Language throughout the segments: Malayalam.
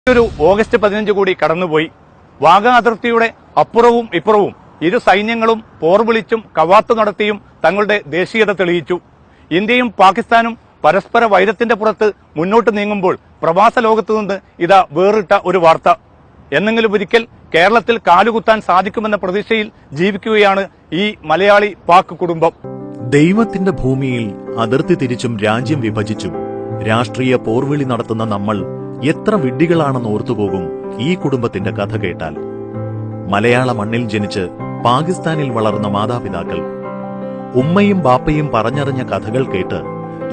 ഒരു ഓഗസ്റ്റ് 15 കൂടി കടന്നുപോയി. വാഗ അതിർത്തിയുടെ അപ്പുറവും ഇപ്പുറവും ഇരു സൈന്യങ്ങളും പോർ വിളിച്ചും കവാത്ത് നടത്തിയും തങ്ങളുടെ ദേശീയത തെളിയിച്ചു. ഇന്ത്യയും പാകിസ്ഥാനും പരസ്പര വൈരത്തിന്റെ പുറത്ത് മുന്നോട്ട് നീങ്ങുമ്പോൾ പ്രവാസ ലോകത്തുനിന്ന് ഇതാ വേറിട്ട ഒരു വാർത്ത. എന്നെങ്കിലും ഒരിക്കൽ കേരളത്തിൽ കാലുകുത്താൻ സാധിക്കുമെന്ന പ്രതീക്ഷയിൽ ജീവിക്കുകയാണ് ഈ മലയാളി പാക് കുടുംബം. ദൈവത്തിന്റെ ഭൂമിയിൽ അതിർത്തി തിരിച്ചും രാജ്യം വിഭജിച്ചും രാഷ്ട്രീയ പോർവിളി നടത്തുന്ന നമ്മൾ എത്ര വിഡ്ഢികളാണെന്ന് ഓർത്തുപോകും ഈ കുടുംബത്തിന്റെ കഥ കേട്ടാൽ. മലയാള മണ്ണിൽ ജനിച്ച് പാകിസ്ഥാനിൽ വളർന്ന മാതാപിതാക്കൾ, ഉമ്മയും ബാപ്പയും പറഞ്ഞറിഞ്ഞ കഥകൾ കേട്ട്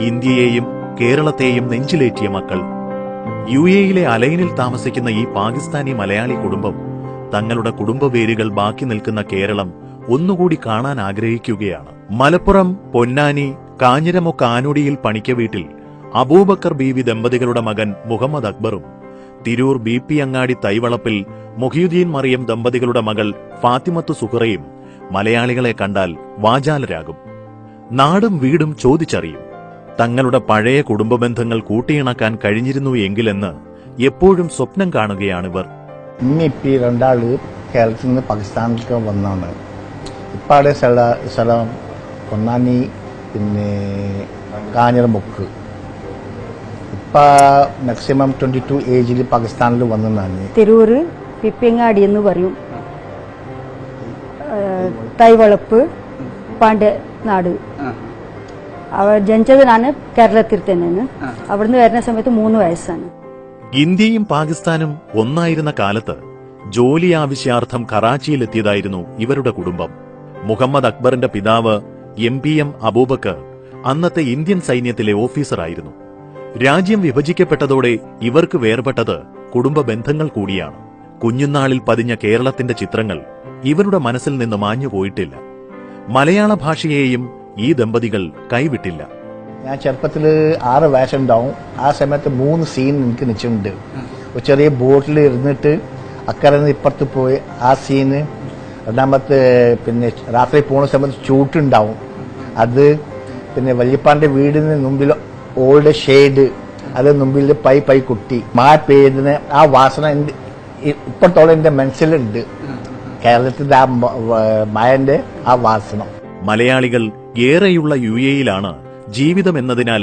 ഇന്ത്യയെയും കേരളത്തെയും നെഞ്ചിലേറ്റിയ മക്കൾ. യുഎഇയിലെ അലൈനിൽ താമസിക്കുന്ന ഈ പാകിസ്ഥാനി മലയാളി കുടുംബം തങ്ങളുടെ കുടുംബ വേരുകൾ ബാക്കി നിൽക്കുന്ന കേരളം ഒന്നുകൂടി കാണാൻ ആഗ്രഹിക്കുകയാണ്. മലപ്പുറം പൊന്നാനി കാഞ്ഞിരമൊക്ക ആനോടിയിൽ പണിക്ക വീട്ടിൽ അബൂബക്കർ ബീവി ദമ്പതികളുടെ മകൻ മുഹമ്മദ് അക്ബറും തിരൂർ BP അങ്ങാടി തൈവളപ്പിൽ മുഹിയുദ്ദീൻ മറിയം ദമ്പതികളുടെ മകൾ ഫാത്തിമത്തു സുഹറയും മലയാളികളെ കണ്ടാൽ വാചാലരാകും. നാടും വീടും ചോദിച്ചറിയും. തങ്ങളുടെ പഴയ കുടുംബ ബന്ധങ്ങൾ കൂട്ടിയിണക്കാൻ കഴിഞ്ഞിരുന്നു എങ്കിലെന്ന് എപ്പോഴും സ്വപ്നം കാണുകയാണിവർ. ഇമ്മി രണ്ടാള് കേരളത്തിൽ നിന്ന് പാകിസ്ഥാനിലേക്ക് വന്നാണ്. ഇപ്പാടെ സ്ഥലം പൊന്നാനി, പിന്നെ കാഞ്ഞിരമുക്ക്. ഇപ്പൊ മാക്സിമം 22 ഏജിൽ പാകിസ്ഥാനിൽ വന്നതാണ്. തിരൂര് പിപ്പിങ്ങാടി എന്ന് പറയും, തൈവളപ്പ്, പാണ്ഡ്യനാട്. അവർ ജനിച്ചതിനാണ് കേരളത്തിൽ തന്നെയാണ്. അവിടുന്ന് വരുന്ന സമയത്ത് 3 വയസ്സാണ്. ഇന്ത്യയും പാകിസ്ഥാനും ഒന്നായിരുന്ന കാലത്ത് ജോലി ആവശ്യാർത്ഥം കറാച്ചിയിലെത്തിയതായിരുന്നു ഇവരുടെ കുടുംബം. മുഹമ്മദ് അക്ബറിന്റെ പിതാവ് MPM അബൂബക്കർ അന്നത്തെ ഇന്ത്യൻ സൈന്യത്തിലെ ഓഫീസറായിരുന്നു. രാജ്യം വിഭജിക്കപ്പെട്ടതോടെ ഇവർക്ക് വേർപെട്ടത് കുടുംബ ബന്ധങ്ങൾ കൂടിയാണ്. കുഞ്ഞുനാളിൽ പതിഞ്ഞ കേരളത്തിന്റെ ചിത്രങ്ങൾ ഇവരുടെ മനസ്സിൽ നിന്ന് മാഞ്ഞുപോയിട്ടില്ല. മലയാള ഭാഷയെയും ഈ ദമ്പതികൾ കൈവിട്ടില്ല. ഞാൻ ചെറുപ്പത്തിൽ 6 വയസ്സുണ്ടാവും. ആ സമയത്ത് 3 സീൻ എനിക്ക് നിശ്ചയുണ്ട്. ഒരു ചെറിയ ബോട്ടിൽ ഇരുന്നിട്ട് അക്കരെ നിന്ന് ഇപ്പുറത്ത് പോയി ആ സീന്. രണ്ടാമത്തെ പിന്നെ രാത്രി പോകുന്ന സമയത്ത് ചൂട്ടുണ്ടാവും. അത് പിന്നെ വല്യപ്പാന്റെ വീടിന് മുമ്പിൽ ഓൾഡ് ഷെയ്ഡ്, അത് മുമ്പിൽ പൈ കുട്ടി മഴ പെയ്യുന്നതിന് ആ വാസന ഇപ്പോഴത്തോളം എന്റെ മനസ്സിലുണ്ട്. കേരളത്തിന്റെ ആ മഴന്റെ ആ വാസന. മലയാളികൾ ഏറെയുള്ള UAEയിലാണ് ജീവിതം എന്നതിനാൽ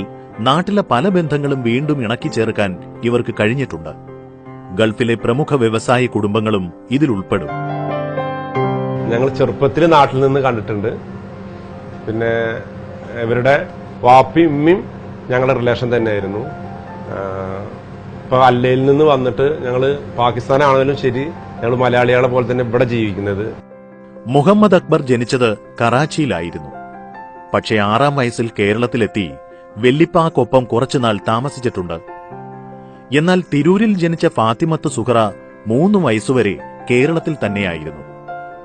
നാട്ടിലെ പല ബന്ധങ്ങളും വീണ്ടും ഇണക്കി ചേർക്കാൻ ഇവർക്ക് കഴിഞ്ഞിട്ടുണ്ട്. ഗൾഫിലെ പ്രമുഖ വ്യവസായ കുടുംബങ്ങളും ഇതിലുൾപ്പെടും. ഞങ്ങൾ ചെറുപ്പത്തിൽ നാട്ടിൽ നിന്ന് കണ്ടിട്ടുണ്ട്. പിന്നെ ഇവരുടെ വാപ്പിയും ഉമ്മയും ഞങ്ങളുടെ റിലേഷൻ തന്നെയായിരുന്നു. ഇപ്പൊ അല്ലയിൽ നിന്ന് വന്നിട്ട് ഞങ്ങൾ പാകിസ്ഥാനാണെങ്കിലും ശരി, ഞങ്ങൾ മലയാളികളെ പോലെ തന്നെ ഇവിടെ ജീവിക്കുന്നത്. മുഹമ്മദ് അക്ബർ ജനിച്ചത് കറാച്ചിയിലായിരുന്നു. പക്ഷേ 6-ാം വയസ്സിൽ കേരളത്തിലെത്തി വെല്ലിപ്പാക്കൊപ്പം കുറച്ചുനാൾ താമസിച്ചിട്ടുണ്ട്. എന്നാൽ തിരൂരിൽ ജനിച്ച ഫാത്തിമത്ത് സുഹറ 3 വയസ്സുവരെ കേരളത്തിൽ തന്നെയായിരുന്നു.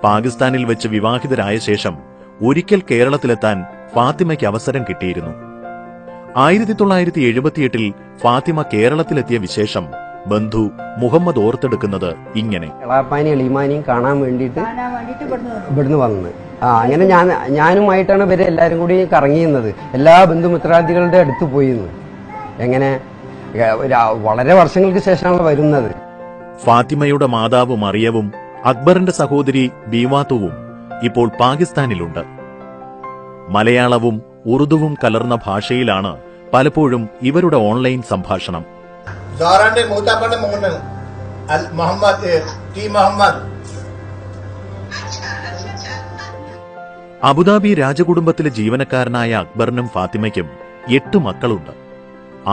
പാകിസ്ഥാനിൽ വെച്ച് വിവാഹിതരായ ശേഷം ഒരിക്കൽ കേരളത്തിലെത്താൻ ഫാത്തിമയ്ക്ക് അവസരം കിട്ടിയിരുന്നു. 1978-ൽ ഫാത്തിമ കേരളത്തിലെത്തിയ വിശേഷം ബന്ധു മുഹമ്മദ് ഓർത്തെടുക്കുന്നത് ഇങ്ങനെ. എളാപ്പാനെയും എളീമാനെയും കാണാൻ വേണ്ടിയിട്ട് ഇവിടുന്ന് വന്നത്. അങ്ങനെ ഞാനുമായിട്ടാണ് ഇവരെ എല്ലാവരും കൂടി കറങ്ങിയുന്നത്. എല്ലാ ബന്ധുമിത്രാദികളുടെ അടുത്ത് പോയിരുന്നു. എങ്ങനെ വളരെ വർഷങ്ങൾക്ക് ശേഷമാണ് വരുന്നത്. ഫാത്തിമയുടെ മാതാവ് മറിയവും അക്ബറിന്റെ സഹോദരി ബീവാത്തുവും ഇപ്പോൾ പാകിസ്ഥാനിലുണ്ട്. മലയാളവും ഉറുദുവും കലർന്ന ഭാഷയിലാണ് പലപ്പോഴും ഇവരുടെ ഓൺലൈൻ സംഭാഷണം. അബുദാബി രാജകുടുംബത്തിലെ ജീവനക്കാരനായ അക്ബറിനും ഫാത്തിമയ്ക്കും 8 മക്കളുണ്ട്.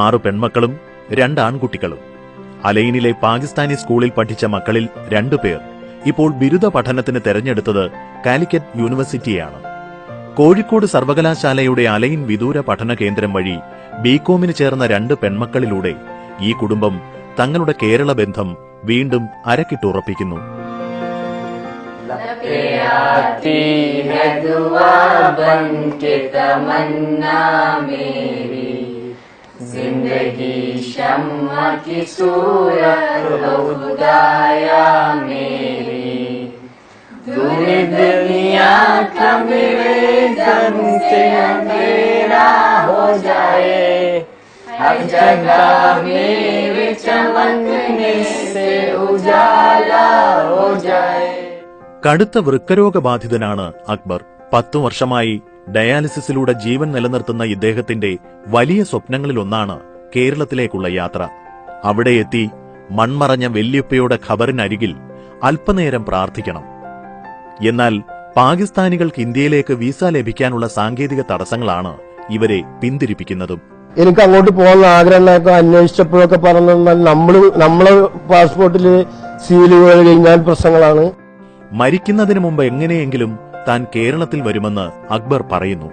6 പെൺമക്കളും 2 ആൺകുട്ടികളും. അലൈനിലെ പാകിസ്ഥാനി സ്കൂളിൽ പഠിച്ച മക്കളിൽ 2 പേർ ഇപ്പോൾ ബിരുദ പഠനത്തിന് തെരഞ്ഞെടുത്തത് കാലിക്കറ്റ് യൂണിവേഴ്സിറ്റിയാണ്. കോഴിക്കോട് സർവകലാശാലയുടെ അലൈൻ വിദൂര പഠന കേന്ദ്രം വഴി ബികോമിന് ചേർന്ന 2 പെൺമക്കളിലൂടെ ഈ കുടുംബം തങ്ങളുടെ കേരള ബന്ധം വീണ്ടും അരക്കിട്ടുറപ്പിക്കുന്നു. दुनिया का मेरे दम से अंधेरा हो जाए, हर जगह मेरे चमकने से उजाला हो जाए. കടുത്ത വൃക്കരോഗബാധിതനാണ് അക്ബർ. 10 വർഷമായി ഡയാലിസിസിലൂടെ ജീവൻ നിലനിർത്തുന്ന ഇദ്ദേഹത്തിന്റെ വലിയ സ്വപ്നങ്ങളിലൊന്നാണ് കേരളത്തിലേക്കുള്ള യാത്ര. അവിടെ എത്തി മൺമറഞ്ഞ വല്യുപ്പയുടെ ഖബറിനരികിൽ അല്പനേരം പ്രാർത്ഥിക്കണം. എന്നാൽ പാകിസ്ഥാനികൾക്ക് ഇന്ത്യയിലേക്ക് വിസ ലഭിക്കാനുള്ള സാങ്കേതിക തടസ്സങ്ങളാണ് ഇവരെ പിന്തിരിപ്പിക്കുന്നതും. എനിക്ക് അങ്ങോട്ട് പോകാനുള്ള ആഗ്രഹങ്ങളൊക്കെ അന്വേഷിച്ചപ്പോഴൊക്കെ പറഞ്ഞാൽ നമ്മളെ പാസ്പോർട്ടിൽ സീലുകൾ കഴിഞ്ഞാൽ പ്രശ്നങ്ങളാണ്. മരിക്കുന്നതിന് മുമ്പ് എങ്ങനെയെങ്കിലും താൻ കേരളത്തിൽ വരുമെന്ന് അക്ബർ പറയുന്നു.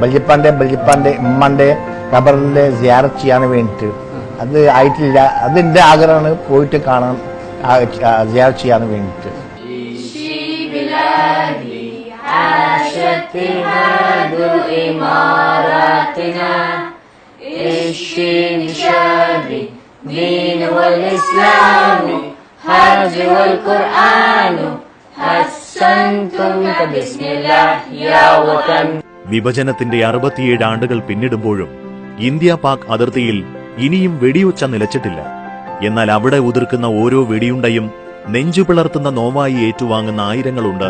ബല്യപ്പാന്റെ ഉമ്മന്റെ ഖബറിന്റെ സിയാറത്ത് ചെയ്യാൻ വേണ്ടിട്ട് അത് ആയിട്ടില്ല. അതെന്റെ ആഗ്രഹമാണ്, പോയിട്ട് കാണാൻ, സിയാറത്ത് ചെയ്യാൻ വേണ്ടിട്ട്. हज वल कुरान हसनतुम बिस्मिल्लाह या वतन. വിഭജനത്തിന്റെ 67 ആണ്ടുകൾ പിന്നിടുമ്പോഴും ഇന്ത്യ പാക് അതിർത്തിയിൽ ഇനിയും വെടിയൊച്ച നിലച്ചിട്ടില്ല. എന്നാൽ അവിടെ ഉതിർക്കുന്ന ഓരോ വെടിയുണ്ടയും നെഞ്ചുപിളർത്തുന്ന നോവായി ഏറ്റുവാങ്ങുന്ന ആയിരങ്ങളുണ്ട്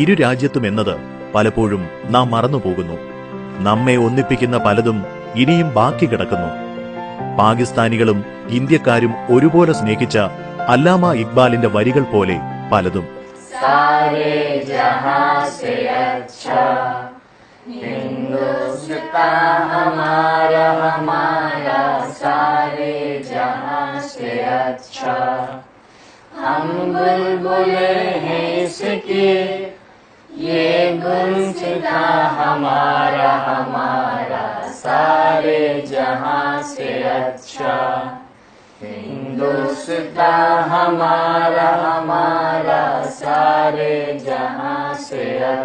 ഇരു രാജ്യത്തും എന്നത് പലപ്പോഴും നാം മറന്നുപോകുന്നു. നമ്മെ ഒന്നിപ്പിക്കുന്ന പലതും ഇനിയും ബാക്കി കിടക്കുന്നു. പാകിസ്ഥാനികളും ഇന്ത്യക്കാരും ഒരുപോലെ സ്നേഹിച്ച അല്ലാമ ഇക്ബാലിന്റെ വരികൾ പോലെ പലതും. सारे जहां से अच्छा हिंदुस्तान हमारा हमारा सारे जहां से अच्छा. हम बुलबुले हैं इसके ये गुलसिता हमारा हमारा सारे जहां से अच्छा. हिंदुस्तान हमारा हमारा सारे जहां से अच्छा.